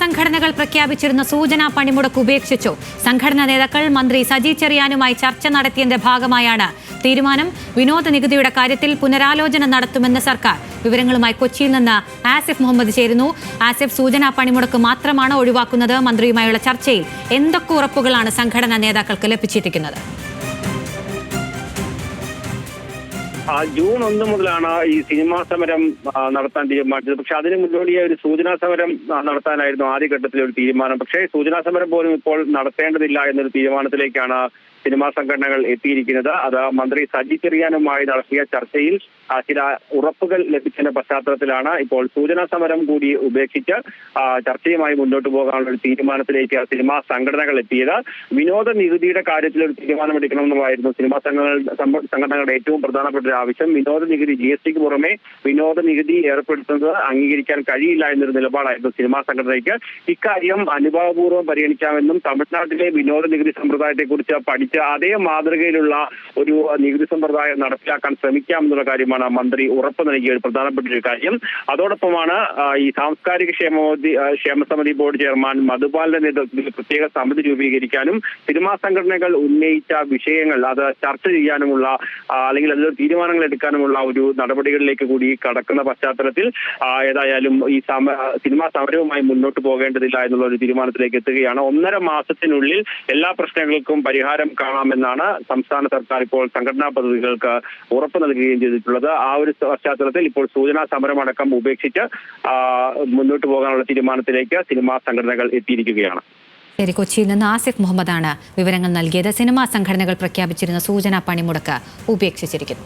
സംഘടനകൾ പ്രഖ്യാപിച്ചിരുന്ന സൂചനാ പണിമുടക്ക് ഉപേക്ഷിച്ചു. സംഘടനാ നേതാക്കൾ മന്ത്രി സജി ചെറിയാനുമായി ചർച്ച നടത്തിയതിന്റെ ഭാഗമായാണ് തീരുമാനം. വിനോദ നികുതിയുടെ കാര്യത്തിൽ പുനരാലോചന നടത്തുമെന്ന് സർക്കാർ. വിവരങ്ങളുമായി കൊച്ചിയിൽ നിന്ന് ആസിഫ് മുഹമ്മദ് ചേരുന്നു. ആസിഫ്, സൂചനാ പണിമുടക്ക് മാത്രമാണ് ഒഴിവാക്കുന്നത്. മന്ത്രിയുമായുള്ള ചർച്ചയിൽ എന്തൊക്കെ ഉറപ്പുകളാണ് സംഘടനാ നേതാക്കൾക്ക് ലഭിച്ചിരിക്കുന്നത്? ജൂൺ 1 മുതലാണ് ഈ സിനിമാ സമരം നടത്താൻ തീരുമാനിച്ചത്. പക്ഷെ അതിന് മുന്നോടിയായി ഒരു സൂചനാ സമരം നടത്താനായിരുന്നു ആദ്യഘട്ടത്തിലെ ഒരു തീരുമാനം. പക്ഷേ സൂചനാ സമരം പോലും ഇപ്പോൾ നടത്തേണ്ടതില്ല എന്നൊരു തീരുമാനത്തിലേക്കാണ് സിനിമാ സംഘടനകൾ എത്തിയിരിക്കുന്നത്. അത് മന്ത്രി സജി ചെറിയാനുമായി നടത്തിയ ചർച്ചയിൽ ചില ഉറപ്പുകൾ ലഭിച്ചതിന്റെ പശ്ചാത്തലത്തിലാണ് ഇപ്പോൾ സൂചനാ സമരം കൂടി ഉപേക്ഷിച്ച് ചർച്ചയുമായി മുന്നോട്ട് പോകാനുള്ള ഒരു തീരുമാനത്തിലേക്ക് സിനിമാ സംഘടനകൾ എത്തിയത്. വിനോദ നികുതിയുടെ കാര്യത്തിൽ ഒരു തീരുമാനമെടുക്കണമെന്നുള്ളതായിരുന്നു സിനിമാ സംഘടനകളുടെ ഏറ്റവും പ്രധാനപ്പെട്ട ഒരു ആവശ്യം. വിനോദ നികുതി GSTക്ക് പുറമെ വിനോദ നികുതി ഏർപ്പെടുത്തുന്നത് അംഗീകരിക്കാൻ കഴിയില്ല എന്നൊരു നിലപാടായിരുന്നു സിനിമാ സംഘടനയ്ക്ക്. ഇക്കാര്യം അനുഭാവപൂർവ്വം പരിഗണിക്കാമെന്നും തമിഴ്നാട്ടിലെ വിനോദ നികുതി സമ്പ്രദായത്തെക്കുറിച്ച് പഠിച്ച് അതേ മാതൃകയിലുള്ള ഒരു നികുതി സമ്പ്രദായം നടപ്പിലാക്കാൻ ശ്രമിക്കാമെന്നുള്ള കാര്യമാണ് മന്ത്രി ഉറപ്പ് നൽകിയ ഒരു പ്രധാനപ്പെട്ട ഒരു കാര്യം. അതോടൊപ്പമാണ് ഈ സാംസ്കാരിക ക്ഷേമസമിതി ബോർഡ് ചെയർമാൻ മധുപാലിന്റെ നേതൃത്വത്തിൽ പ്രത്യേക സമിതി രൂപീകരിക്കാനും സിനിമാ സംഘടനകൾ ഉന്നയിച്ച വിഷയങ്ങൾ അത് ചർച്ച ചെയ്യാനുമുള്ള അല്ലെങ്കിൽ അതിൽ തീരുമാനങ്ങൾ എടുക്കാനുമുള്ള ഒരു നടപടികളിലേക്ക് കൂടി കടക്കുന്ന പശ്ചാത്തലത്തിൽ ഏതായാലും ഈ സിനിമാ സമരവുമായി മുന്നോട്ട് പോകേണ്ടതില്ല എന്നുള്ള ഒരു തീരുമാനത്തിലേക്ക് എത്തുകയാണ്. 1.5 മാസത്തിനുള്ളിൽ എല്ലാ പ്രശ്നങ്ങൾക്കും പരിഹാരം കാണാമെന്നാണ് സംസ്ഥാന സർക്കാർ ഇപ്പോൾ സംഘടനാ പദ്ധതികൾക്ക് ഉറപ്പ് നൽകുകയും ചെയ്തിട്ടുള്ളത്. ആ ഒരു പശ്ചാത്തലത്തിൽ ഇപ്പോൾ സൂചനാ സമരമടക്കം ഉപേക്ഷിച്ച് മുന്നോട്ട് പോകാനുള്ള തീരുമാനത്തിലേക്ക് സിനിമാ സംഘടനകൾ എത്തിയിരിക്കുകയാണ്. ശരി, കൊച്ചിയിൽ നിന്ന് ആസിഫ് മുഹമ്മദാണ് വിവരങ്ങൾ നൽകിയത്. സിനിമാ സംഘടനകൾ പ്രഖ്യാപിച്ചിരുന്ന സൂചനാ പണിമുടക്ക് ഉപേക്ഷിച്ചിരിക്കുന്നു.